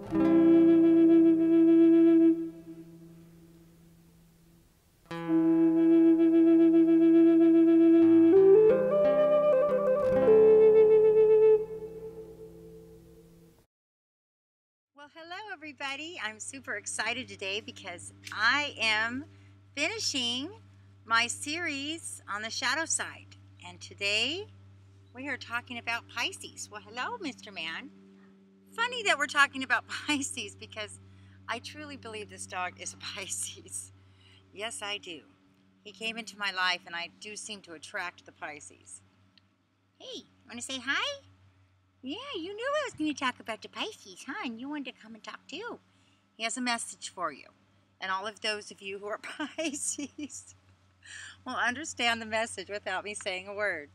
Well, hello everybody. I'm super excited today because I am finishing my series on the shadow side. And today we are talking about Pisces. Well, hello, Mr. Man. Funny that we're talking about Pisces because I truly believe this dog is a Pisces. Yes, I do. He came into my life and I do seem to attract the Pisces. Hey, want to say hi? Yeah, you knew I was going to talk about the Pisces, huh? And you wanted to come and talk too. He has a message for you. And all of those of you who are Pisces will understand the message without me saying a word.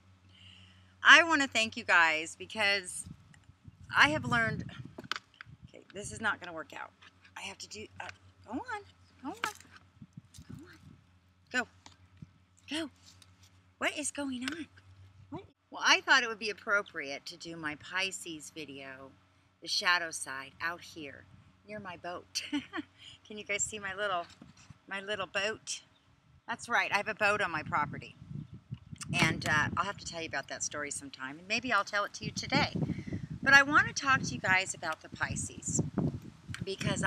I want to thank you guys because I have learned... Okay, this is not going to work out. I have to do... go on. Go on. Go on. Go. Go. What is going on? What? Well, I thought it would be appropriate to do my Pisces video, the shadow side, out here near my boat. Can you guys see my little boat? That's right, I have a boat on my property. And I'll have to tell you about that story sometime, and maybe I'll tell it to you today. But I want to talk to you guys about the Pisces because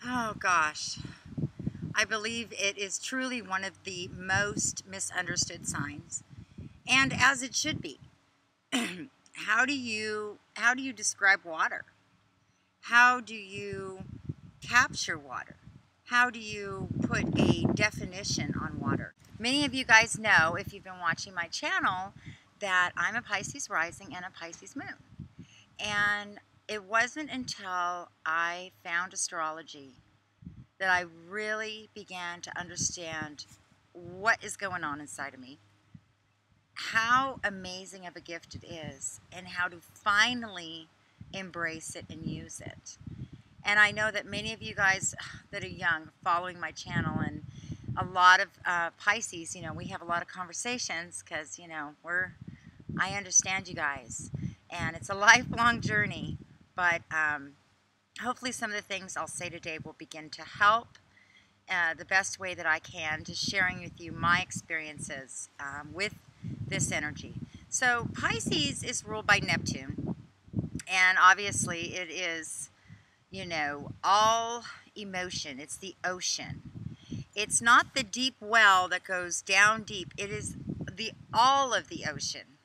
oh gosh, I believe it is truly one of the most misunderstood signs. And as it should be. How do you describe water? How do you capture water? How do you put a definition on water? Many of you guys know, if you've been watching my channel, that I'm a Pisces rising and a Pisces moon. And it wasn't until I found astrology that I really began to understand what is going on inside of me, how amazing of a gift it is, and how to finally embrace it and use it. And I know that many of you guys that are young following my channel, and a lot of Pisces, you know, we have a lot of conversations because, you know, I understand you guys, and it's a lifelong journey, but hopefully some of the things I'll say today will begin to help the best way that I can, to sharing with you my experiences with this energy. So Pisces is ruled by Neptune, and obviously it is, you know, all emotion. It's the ocean. It's not the deep well that goes down deep. It is all of the ocean.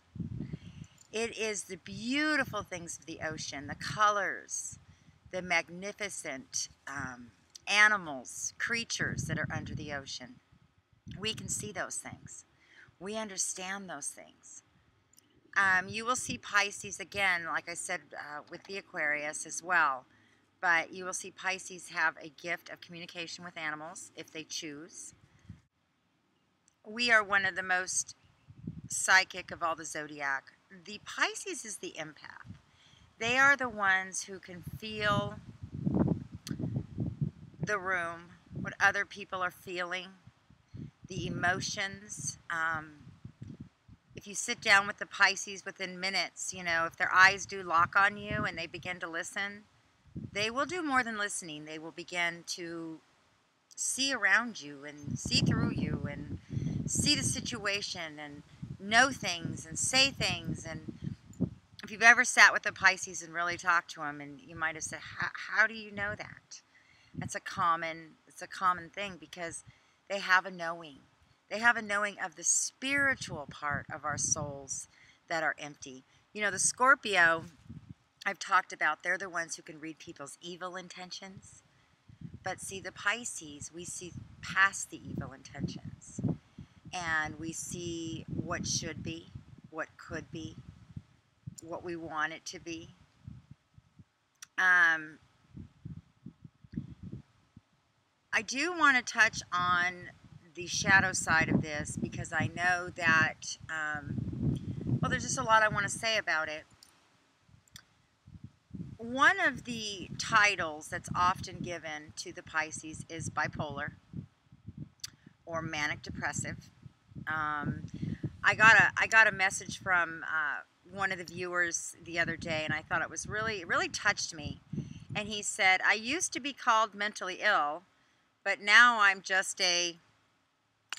It is the beautiful things of the ocean, the colors, the magnificent animals, creatures that are under the ocean. We can see those things. We understand those things. You will see Pisces again, like I said, with the Aquarius as well. But you will see Pisces have a gift of communication with animals if they choose. We are one of the most psychic of all the zodiac. The Pisces is the empath. They are the ones who can feel the room, what other people are feeling, the emotions. If you sit down with the Pisces within minutes, you know, if their eyes do lock on you and they begin to listen, they will do more than listening. They will begin to see around you and see through you and see the situation and know things and say things. And if you've ever sat with a Pisces and really talked to them, and you might have said, how do you know that? It's a common thing because they have a knowing. They have a knowing of the spiritual part of our souls that are empty. You know, the Scorpio, I've talked about, they're the ones who can read people's evil intentions. But see, the Pisces, we see past the evil intentions. And we see what should be, what could be, what we want it to be. I do want to touch on the shadow side of this because I know that, well, there's just a lot I want to say about it. One of the titles that's often given to the Pisces is bipolar or manic depressive. I got a message from one of the viewers the other day, and I thought it was really touched me. And he said, I used to be called mentally ill, but now I'm just a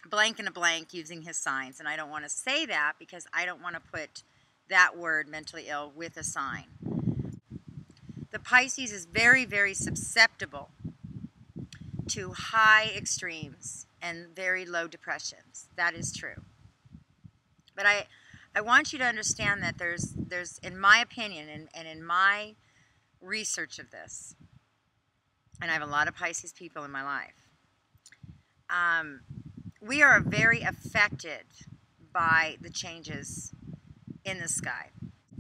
blank and a blank, using his signs. And I don't want to say that because I don't want to put that word, mentally ill, with a sign. The Pisces is very, very susceptible to high extremes and very low depressions. That is true. But I want you to understand that there's in my opinion and in my research of this, and I have a lot of Pisces people in my life, we are very affected by the changes in the sky.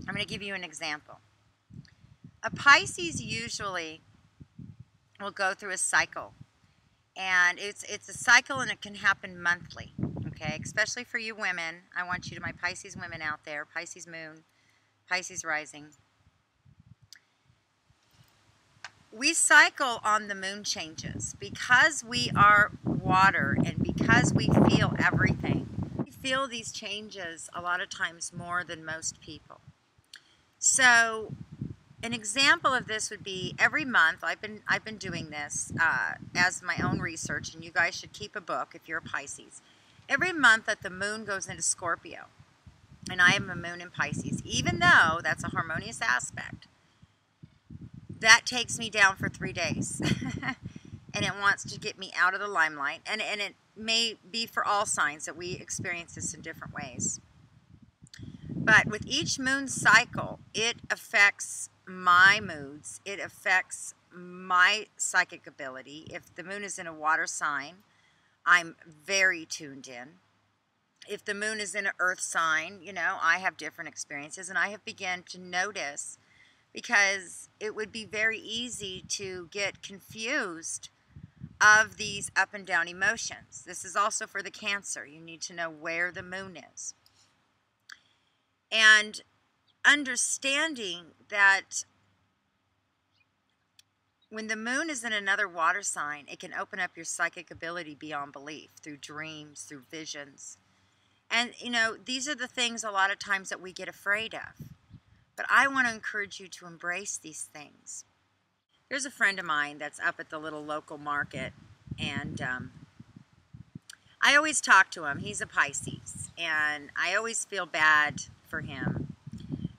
I'm going to give you an example. A Pisces usually will go through a cycle, and it's a cycle, and it can happen monthly. Okay, especially for you women. I want you to, my Pisces women out there, Pisces moon, Pisces rising. We cycle on the moon changes because we are water and because we feel everything. We feel these changes a lot of times more than most people. So an example of this would be every month. I've been doing this as my own research, and you guys should keep a book if you're a Pisces. Every month that the moon goes into Scorpio, and I am a moon in Pisces, even though that's a harmonious aspect, that takes me down for 3 days. And it wants to get me out of the limelight. And it may be for all signs that we experience this in different ways. But with each moon cycle, it affects my moods. It affects my psychic ability. If the moon is in a water sign, I'm very tuned in. If the moon is in an earth sign, you know, I have different experiences, and I have begun to notice, because it would be very easy to get confused of these up and down emotions. This is also for the Cancer. You need to know where the moon is. And understanding that when the moon is in another water sign, it can open up your psychic ability beyond belief through dreams, through visions. And, you know, these are the things a lot of times that we get afraid of. But I want to encourage you to embrace these things. There's a friend of mine that's up at the little local market, and I always talk to him. He's a Pisces, and I always feel bad for him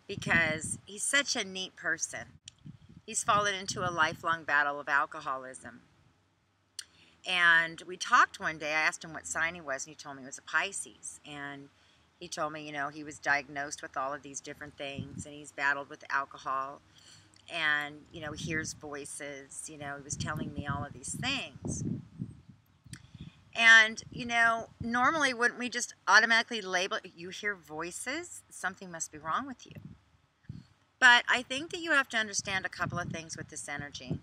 because he's such a neat person. He's fallen into a lifelong battle of alcoholism. And we talked one day. I asked him what sign he was, and he told me he was a Pisces. And he told me, you know, he was diagnosed with all of these different things, and he's battled with alcohol. And, you know, he hears voices. You know, he was telling me all of these things. And, you know, normally wouldn't we just automatically label, you hear voices? Something must be wrong with you. But I think that you have to understand a couple of things with this energy.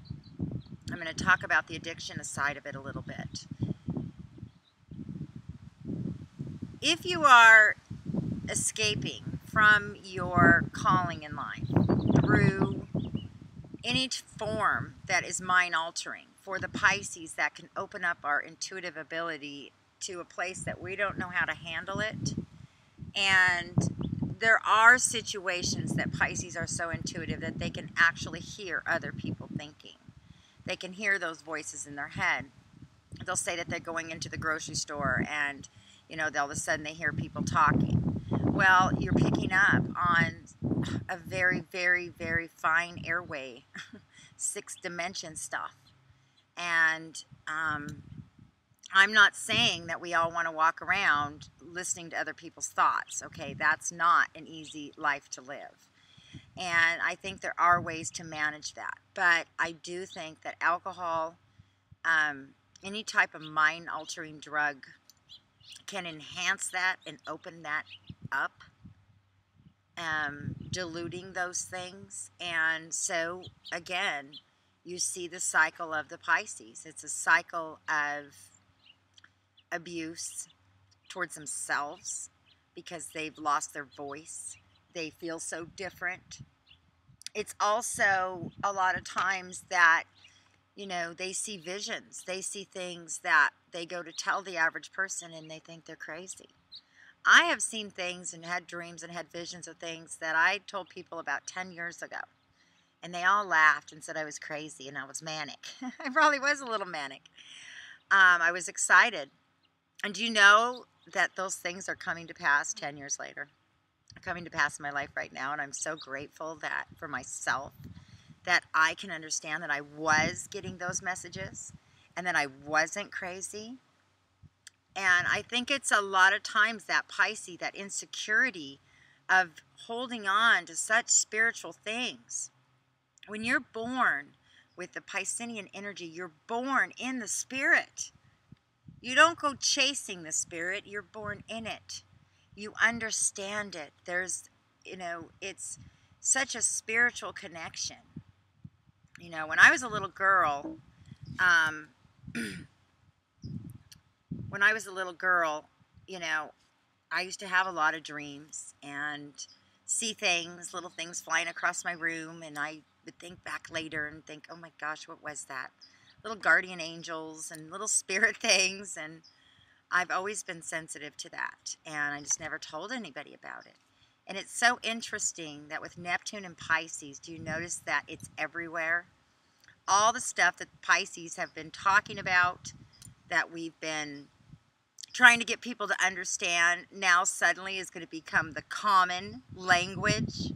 I'm going to talk about the addiction side of it a little bit. If you are escaping from your calling in life through any form that is mind-altering, for the Pisces, that can open up our intuitive ability to a place that we don't know how to handle it. And there are situations that Pisces are so intuitive that they can actually hear other people thinking. They can hear those voices in their head. They'll say that they're going into the grocery store, and, you know, all of a sudden they hear people talking. Well, you're picking up on a very, very, very fine airway, 6th dimension stuff. And I'm not saying that we all want to walk around listening to other people's thoughts. Okay, that's not an easy life to live. And I think there are ways to manage that. But I do think that alcohol, any type of mind-altering drug, can enhance that and open that up, diluting those things. And so, again, you see the cycle of the Pisces. It's a cycle of abuse towards themselves because they've lost their voice. They feel so different. It's also a lot of times that, you know, they see visions. They see things that they go to tell the average person, and they think they're crazy. I have seen things and had dreams and had visions of things that I told people about 10 years ago. And they all laughed and said I was crazy and I was manic. I probably was a little manic. I was excited. And do you know that those things are coming to pass 10 years later? They're coming to pass in my life right now. And I'm so grateful that for myself that I can understand that I was getting those messages and that I wasn't crazy. And I think it's a lot of times that Pisces, that insecurity of holding on to such spiritual things. When you're born with the Piscean energy, you're born in the spirit. You don't go chasing the spirit, you're born in it. You understand it. There's, it's such a spiritual connection. When I was a little girl, when I was a little girl, I used to have a lot of dreams and see things, little things flying across my room, and I would think back later and think, oh my gosh, what was that? Little guardian angels and little spirit things, and I've always been sensitive to that, and I just never told anybody about it. And it's so interesting that with Neptune and Pisces, do you notice that it's everywhere? All the stuff that Pisces have been talking about, that we've been trying to get people to understand, now suddenly is going to become the common language.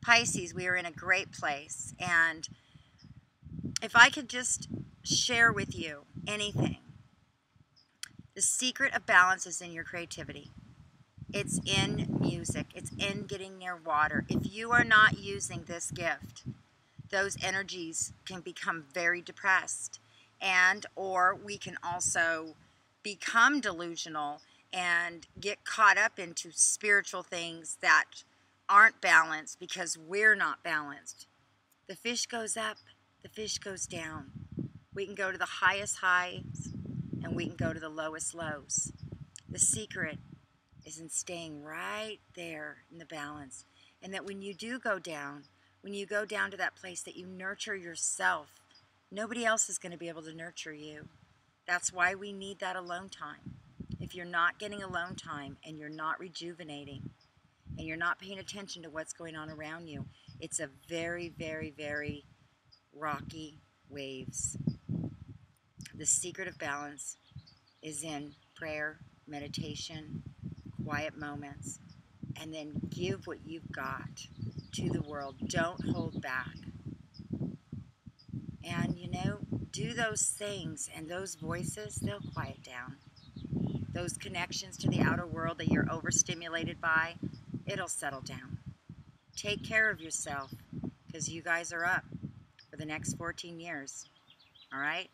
Pisces, we are in a great place. And if I could just share with you anything, the secret of balance is in your creativity. It's in music. It's in getting near water. If you are not using this gift, those energies can become very depressed, and or we can also become delusional and get caught up into spiritual things that aren't balanced because we're not balanced. The fish goes up, the fish goes down. We can go to the highest highs and we can go to the lowest lows. The secret is in staying right there in the balance. And that when you do go down, when you go down to that place that you nurture yourself, nobody else is going to be able to nurture you. That's why we need that alone time. If you're not getting alone time and you're not rejuvenating and you're not paying attention to what's going on around you, it's a very, very, very rocky waves. The secret of balance is in prayer, meditation, quiet moments, and then give what you've got to the world. Don't hold back. And, do those things, and those voices, they'll quiet down. Those connections to the outer world that you're overstimulated by, it'll settle down. Take care of yourself, because you guys are up for the next 14 years. All right?